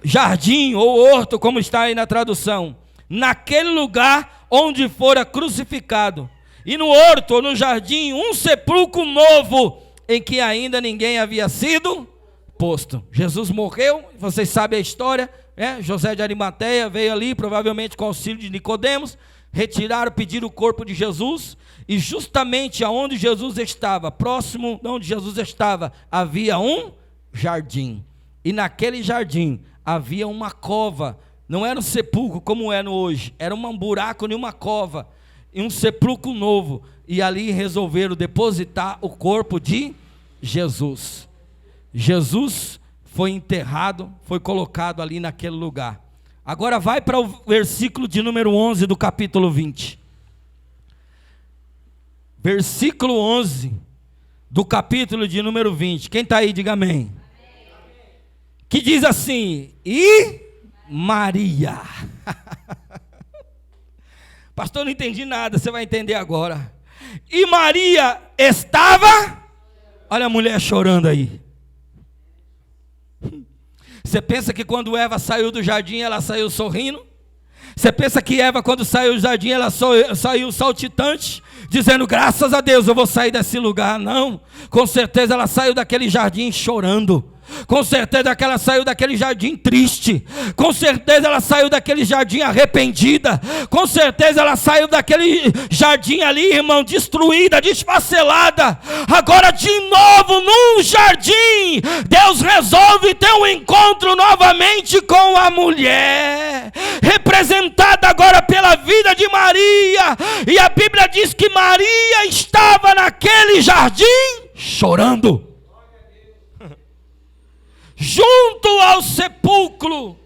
A: jardim, ou horto, como está aí na tradução, naquele lugar onde fora crucificado. E no horto, ou no jardim, um sepulcro novo, em que ainda ninguém havia sido posto. Jesus morreu, vocês sabem a história, né? José de Arimateia veio ali, provavelmente com auxílio de Nicodemos, retiraram, pediram o corpo de Jesus, e justamente aonde Jesus estava, próximo de onde Jesus estava, havia um jardim. E naquele jardim havia uma cova. Não era um sepulcro como é no hoje, era um buraco em uma cova, e um sepulcro novo, e ali resolveram depositar o corpo de Jesus. Jesus foi enterrado, foi colocado ali naquele lugar. Agora vai para o versículo de número 11 do capítulo 20. Versículo 11 do capítulo de número 20. Quem está aí, diga amém. Amém. Que diz assim: e Maria. Pastor, não entendi nada, você vai entender agora. E Maria estava, olha a mulher chorando aí. Você pensa que quando Eva saiu do jardim, ela saiu sorrindo? Você pensa que Eva, quando saiu do jardim, ela saiu saltitante, dizendo, graças a Deus eu vou sair desse lugar? Não, com certeza ela saiu daquele jardim chorando. Com certeza que ela saiu daquele jardim triste. Com certeza ela saiu daquele jardim arrependida. Com certeza ela saiu daquele jardim ali, irmão, destruída, desfacelada. Agora de novo num jardim, Deus resolve ter um encontro novamente com a mulher, representada agora pela vida de Maria. E a Bíblia diz que Maria estava naquele jardim chorando. Junto ao sepulcro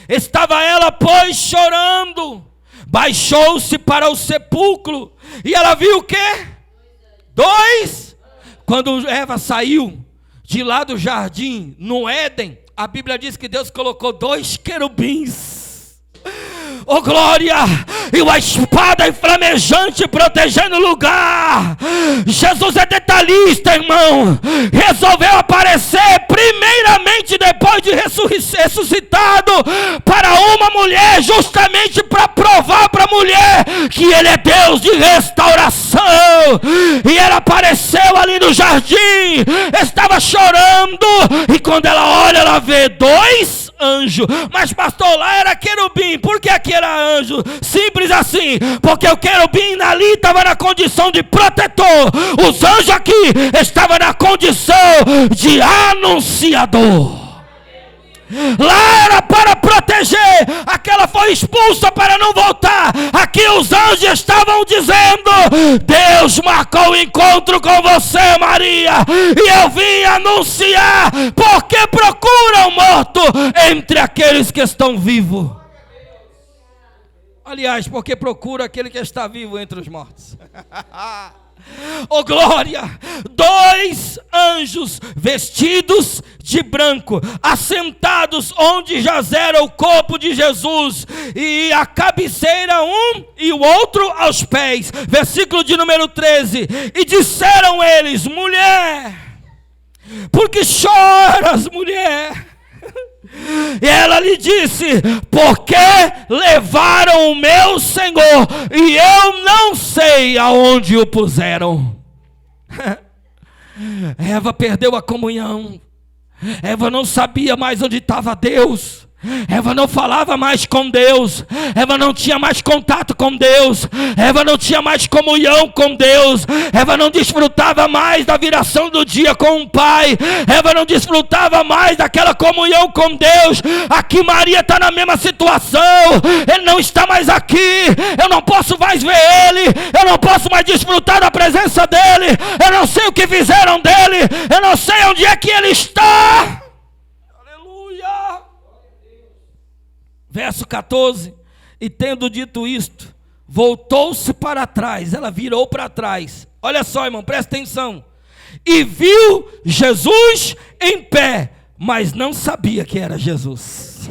A: estava ela, pois, chorando. Baixou-se para o sepulcro e ela viu o quê? Dois. Quando Eva saiu de lá do jardim, no Éden, a Bíblia diz que Deus colocou dois querubins. Oh glória! E uma espada flamejante protegendo o lugar. Jesus é detalhista, irmão. Resolveu aparecer primeiramente depois de ressuscitado para uma mulher, justamente para provar para a mulher que Ele é Deus de restauração. E ela apareceu ali no jardim, estava chorando, e quando ela olha, ela vê dois anjos. Mas pastor, lá era querubim. Por que aqui era anjo? Simples assim, porque o querubim ali estava na condição de protetor, os anjos aqui estavam na condição de anunciador. Lá era para proteger, aquela foi expulsa para não voltar. Aqui os anjos estavam dizendo, Deus marcou o encontro com você, Maria, e eu vim anunciar, porque procuram morto entre aqueles que estão vivos. Aliás, porque procura aquele que está vivo entre os mortos. Oh glória! 2 anjos vestidos de branco, assentados onde jazera o corpo de Jesus, e a cabeceira um e o outro aos pés. Versículo de número 13. E disseram eles: mulher, por que choras, mulher? E ela lhe disse: porque levaram o meu Senhor e eu não sei aonde o puseram. Eva perdeu a comunhão. Eva não sabia mais onde estava Deus. Eva não falava mais com Deus. Eva não tinha mais contato com Deus. Eva não tinha mais comunhão com Deus. Eva não desfrutava mais da viração do dia com o Pai. Eva não desfrutava mais daquela comunhão com Deus. Aqui Maria está na mesma situação. Ele não está mais aqui. Eu não posso mais ver Ele. Eu não posso mais desfrutar da presença dEle. Eu não sei o que fizeram dEle. Eu não sei onde é que Ele está. Aleluia. Verso 14, e tendo dito isto, voltou-se para trás, ela virou para trás. Olha só, irmão, presta atenção. E viu Jesus em pé, mas não sabia que era Jesus.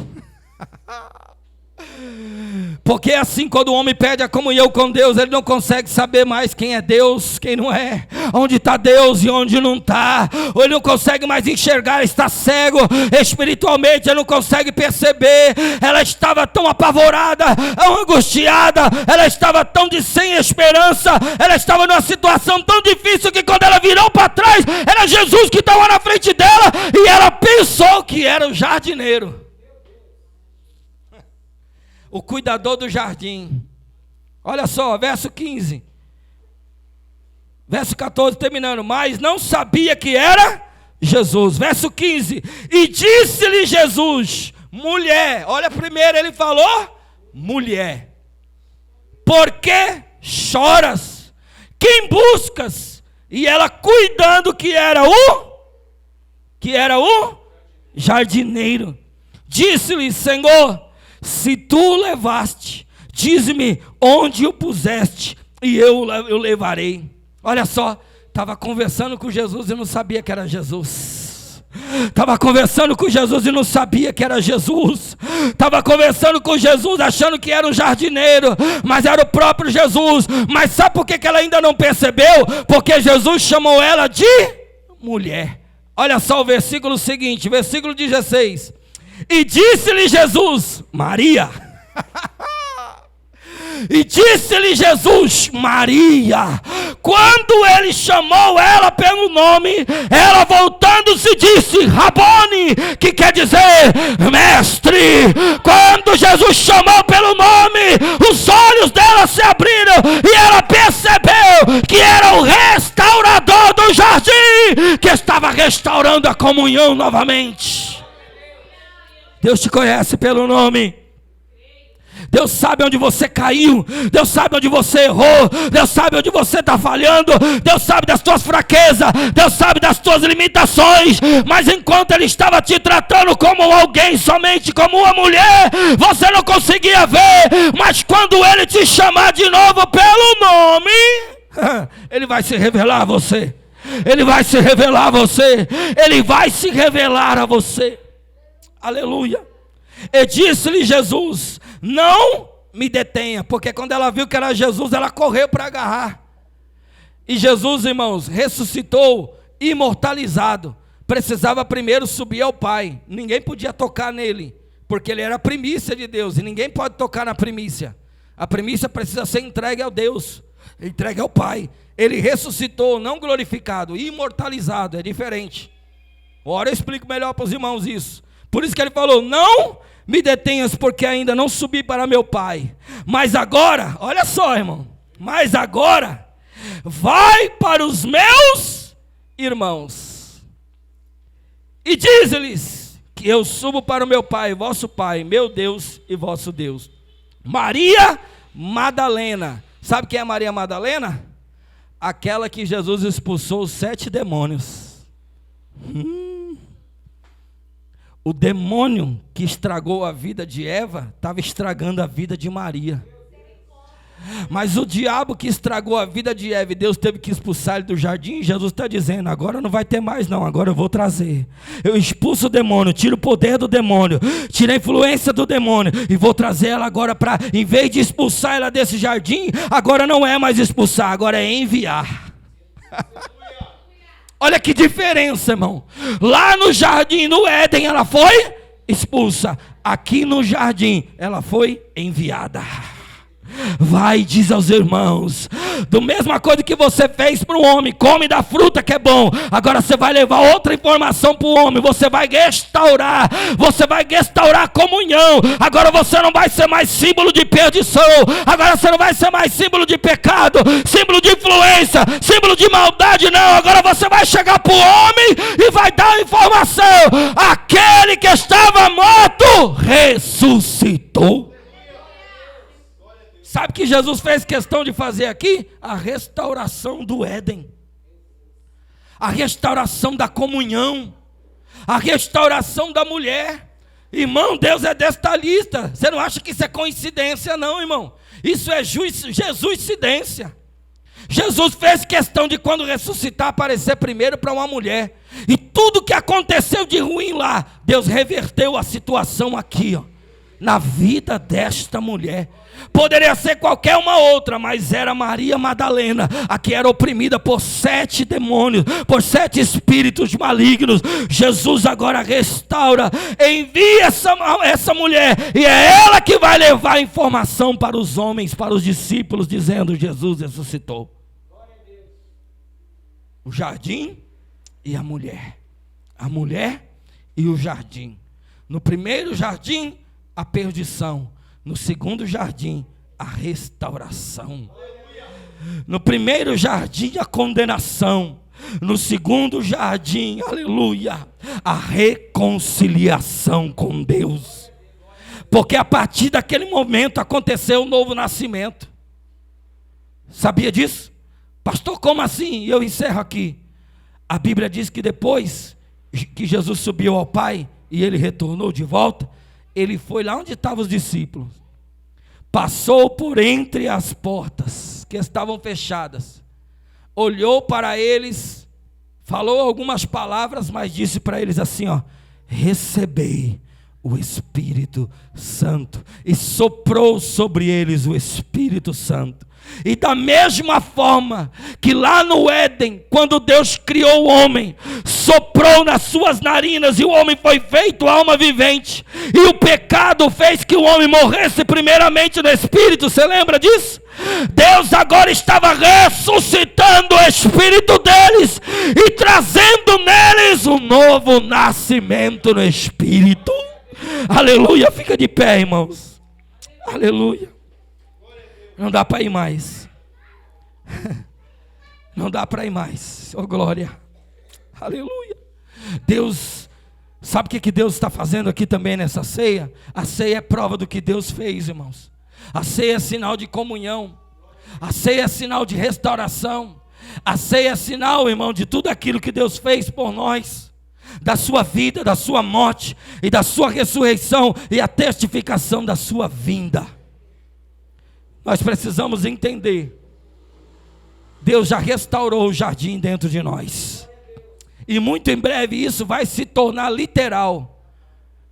A: Porque assim, quando o homem perde a comunhão com Deus, ele não consegue saber mais quem é Deus, quem não é, onde está Deus e onde não está. Ou ele não consegue mais enxergar, está cego espiritualmente, ele não consegue perceber. Ela estava tão apavorada, tão angustiada, ela estava tão sem esperança, ela estava numa situação tão difícil que quando ela virou para trás, era Jesus que estava na frente dela, e ela pensou que era o jardineiro, o cuidador do jardim. Olha só, verso 15. Verso 14, terminando. Mas não sabia que era Jesus. Verso 15. E disse-lhe Jesus: mulher. Olha, primeiro ele falou: mulher, por que choras? Quem buscas? E ela, cuidando que era o jardineiro, disse-lhe: Senhor, se tu o levaste, dize-me onde o puseste, e eu o levarei. Olha só, estava conversando com Jesus e não sabia que era Jesus. Estava conversando com Jesus e não sabia que era Jesus. Estava conversando com Jesus achando que era um jardineiro, mas era o próprio Jesus. Mas sabe por que ela ainda não percebeu? Porque Jesus chamou ela de mulher. Olha só o versículo seguinte, versículo 16. E disse-lhe Jesus: Maria. E disse-lhe Jesus: Maria. Quando ele chamou ela pelo nome, ela voltando-se disse: Rabone, que quer dizer mestre. Quando Jesus chamou pelo nome, os olhos dela se abriram e ela percebeu que era o restaurador do jardim, que estava restaurando a comunhão novamente. Deus te conhece pelo nome. Deus sabe onde você caiu. Deus sabe onde você errou. Deus sabe onde você está falhando. Deus sabe das tuas fraquezas. Deus sabe das tuas limitações. Mas enquanto Ele estava te tratando como alguém, somente como uma mulher, você não conseguia ver. Mas quando Ele te chamar de novo pelo nome, Ele vai se revelar a você. Ele vai se revelar a você. Ele vai se revelar a você. Aleluia. E disse-lhe Jesus: não me detenha. Porque quando ela viu que era Jesus, ela correu para agarrar. E Jesus, irmãos, ressuscitou imortalizado. Precisava primeiro subir ao Pai. Ninguém podia tocar nele, porque ele era a primícia de Deus. E ninguém pode tocar na primícia. A primícia precisa ser entregue ao Deus, entregue ao Pai. Ele ressuscitou, não glorificado, imortalizado. É diferente. Agora eu explico melhor para os irmãos isso. Por isso que ele falou: não me detenhas, porque ainda não subi para meu Pai. Mas agora, olha só, irmão. Mas agora, vai para os meus irmãos e diz-lhes que eu subo para o meu Pai, vosso Pai, meu Deus e vosso Deus. Maria Madalena. Sabe quem é Maria Madalena? Aquela que Jesus expulsou os 7 demônios. O demônio que estragou a vida de Eva estava estragando a vida de Maria. Mas o diabo que estragou a vida de Eva, Deus teve que expulsar ele do jardim. Jesus está dizendo, agora não vai ter mais não, agora eu vou trazer. Eu expulso o demônio, tiro o poder do demônio, tiro a influência do demônio e vou trazer ela agora para, em vez de expulsar ela desse jardim, agora não é mais expulsar, agora é enviar. Olha que diferença, irmão. Lá no jardim, no Éden, ela foi expulsa. Aqui no jardim, ela foi enviada. Vai, diz aos irmãos, do mesma coisa que você fez para o homem, come da fruta que é bom, agora você vai levar outra informação para o homem, você vai restaurar a comunhão, agora você não vai ser mais símbolo de perdição, agora você não vai ser mais símbolo de pecado, símbolo de influência, símbolo de maldade, não, agora você vai chegar para o homem e vai dar a informação, aquele que estava morto, ressuscitou. Sabe o que Jesus fez questão de fazer aqui? A restauração do Éden, a restauração da comunhão, a restauração da mulher. Irmão, Deus é detalhista. Você não acha que isso é coincidência não, irmão? Isso é Jesuscidência. Jesus fez questão de, quando ressuscitar, aparecer primeiro para uma mulher. E tudo que aconteceu de ruim lá, Deus reverteu a situação aqui, ó, na vida desta mulher. Poderia ser qualquer uma outra, mas era Maria Madalena, a que era oprimida por 7 demônios, por 7 espíritos malignos. Jesus agora restaura, envia essa mulher, e é ela que vai levar a informação para os homens, para os discípulos, dizendo, Jesus ressuscitou. O jardim e a mulher e o jardim. No primeiro jardim, a perdição. No segundo jardim, a restauração. No primeiro jardim, a condenação. No segundo jardim, aleluia, a reconciliação com Deus. Porque a partir daquele momento aconteceu um novo nascimento. Sabia disso? Pastor, como assim? E eu encerro aqui. A Bíblia diz que depois que Jesus subiu ao Pai e ele retornou de volta, ele foi lá onde estavam os discípulos, passou por entre as portas que estavam fechadas, olhou para eles, falou algumas palavras, mas disse para eles assim, ó, recebei o Espírito Santo, e soprou sobre eles o Espírito Santo. E da mesma forma que lá no Éden, quando Deus criou o homem, soprou nas suas narinas e o homem foi feito alma vivente, e o pecado fez que o homem morresse primeiramente no espírito, você lembra disso? Deus agora estava ressuscitando o espírito deles e trazendo neles um novo nascimento no espírito. Aleluia, fica de pé, irmãos. Aleluia. Não dá para ir mais. Não dá para ir mais. Oh glória. Aleluia. Deus, sabe o que Deus está fazendo aqui também nessa ceia? A ceia é prova do que Deus fez, irmãos. A ceia é sinal de comunhão. A ceia é sinal de restauração. A ceia é sinal, irmão, de tudo aquilo que Deus fez por nós. Da sua vida, da sua morte e da sua ressurreição e a testificação da sua vinda. Nós precisamos entender, Deus já restaurou o jardim dentro de nós, e muito em breve isso vai se tornar literal,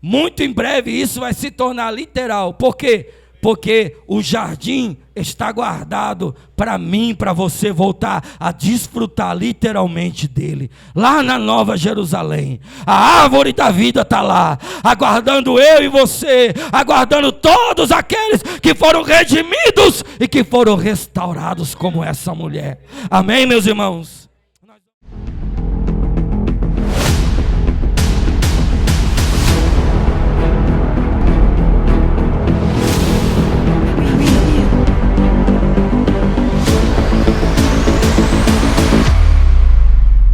A: muito em breve isso vai se tornar literal, por quê? Porque o jardim está guardado para mim, para você voltar a desfrutar literalmente dele. Lá na Nova Jerusalém, a árvore da vida está lá, aguardando eu e você, aguardando todos aqueles que foram redimidos e que foram restaurados como essa mulher. Amém, meus irmãos?